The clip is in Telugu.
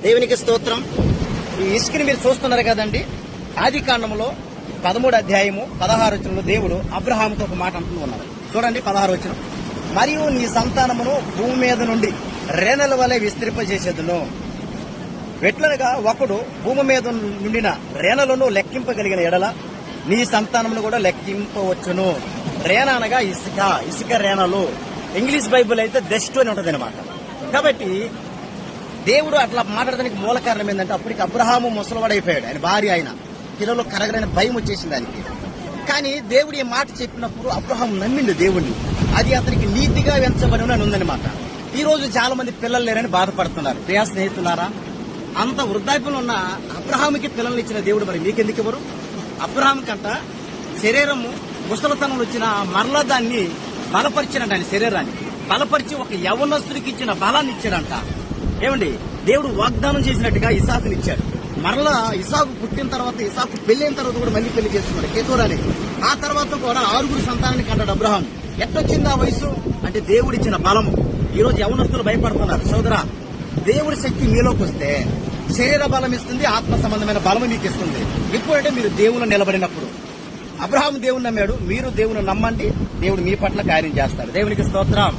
దేవునికి స్తోత్రం. ఈ ఇసుకని మీరు చూస్తున్నారు కదండి. ఆది కాండంలో 13 అధ్యాయము 16 వచనంలో దేవుడు అబ్రహాముతో ఒక మాట అంటూ ఉన్నారు. చూడండి 16 వచనం. మరియు నీ సంతానమును భూమి మీద నుండి రేణల వలె విస్తరింపజేసేదును. ఎట్లనగా ఒకడు భూమి మీద నుండిన రేణలను లెక్కింపగలిగిన ఎడల నీ సంతానమును కూడా లెక్కింపవచ్చును. రేణ అనగా ఇసుక, ఇసుక రేణలు. ఇంగ్లీష్ బైబుల్ అయితే దెస్ట్ అని ఉంటది అనమాట. కాబట్టి దేవుడు అట్లా మాట్లాడడానికి మూల కారణం ఏంటంటే అప్పటికి అబ్రహాము ముసలివాడైపోయాడు. ఆయన భార్య, ఆయన పిల్లలు కరగడైన భయం వచ్చేసింది ఆయనకి. కానీ దేవుడు ఈ మాట చెప్పినప్పుడు అబ్రహాం నమ్మిండు దేవుడిని. అది అతనికి నీతిగా ఎంచబడి అని ఉందన్నమాట. ఈ రోజు చాలా మంది పిల్లలు లేరని బాధపడుతున్నారు. ప్రియా స్నేహితులారా, అంత వృద్ధాప్యంలో ఉన్న అబ్రహాముకి పిల్లల్ని ఇచ్చిన దేవుడు మరి మీకెందుకు ఎవరు? అబ్రహాం కంట శరీరము ముసలితనంలో వచ్చిన మరలా దాన్ని బలపరిచినట్టు, ఆయన శరీరాన్ని బలపరిచి ఒక యవనస్తుడికి ఇచ్చిన బలాన్ని ఇచ్చాడంట. ఏమండి, దేవుడు వాగ్దానం చేసినట్టుగా ఇసాకుని ఇచ్చాడు. మరలా ఇసాకు పుట్టిన తర్వాత, ఇసాకు పెళ్లైన తర్వాత కూడా మళ్ళీ పెళ్లి చేసుకున్నాడు కేతూరాని. ఆ తర్వాత కూడా 6 సంతానాన్ని కంటాడు అబ్రహాం. ఎట్టొచ్చింది ఆ వయసు అంటే దేవుడిచ్చిన బలము. ఈ రోజు యవనస్తులు భయపడుతున్నారు. సోదరా, దేవుడి శక్తి మీలోకి వస్తే శరీర బలం ఇస్తుంది, ఆత్మ సంబంధమైన బలం మీకు ఇస్తుంది. ఎప్పుడంటే మీరు దేవుని నిలబడినప్పుడు. అబ్రహాం దేవుని నమ్మాడు, మీరు దేవుని నమ్మండి, దేవుడు మీ పట్ల కార్యం చేస్తాడు. దేవునికి స్తోత్రం.